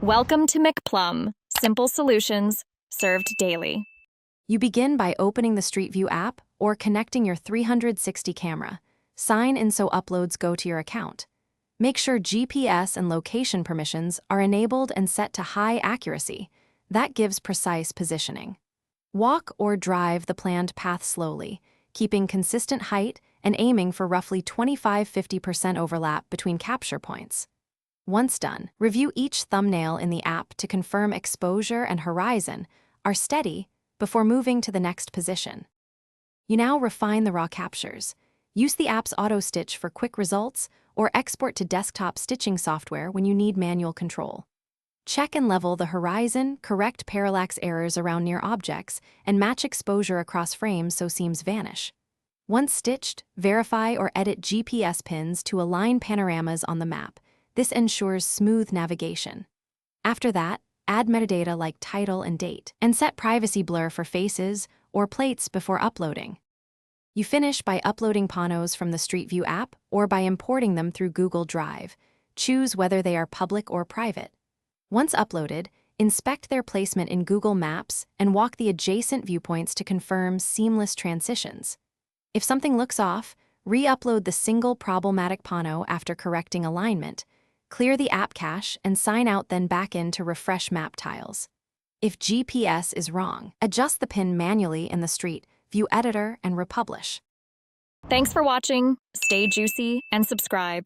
Welcome to McPlum, simple solutions served daily. You begin by opening the Street View app or connecting your 360 camera. Sign in so uploads go to your account. Make sure GPS and location permissions are enabled and set to high accuracy. That gives precise positioning. Walk or drive the planned path slowly, keeping consistent height and aiming for roughly 25–50% overlap between capture points. Once done, review each thumbnail in the app to confirm exposure and horizon are steady before moving to the next position. You now refine the raw captures. Use the app's auto-stitch for quick results or export to desktop stitching software when you need manual control. Check and level the horizon, correct parallax errors around near objects, and match exposure across frames so seams vanish. Once stitched, verify or edit GPS pins to align panoramas on the map. This ensures smooth navigation. After that, add metadata like title and date, and set privacy blur for faces or plates before uploading. You finish by uploading panos from the Street View app or by importing them through Google Drive. Choose whether they are public or private. Once uploaded, inspect their placement in Google Maps and walk the adjacent viewpoints to confirm seamless transitions. If something looks off, re-upload the single problematic pano after correcting alignment. Clear the app cache and sign out, then back in to refresh map tiles. If GPS is wrong, adjust the pin manually in the Street View editor and republish. Thanks for watching. Stay juicy and subscribe.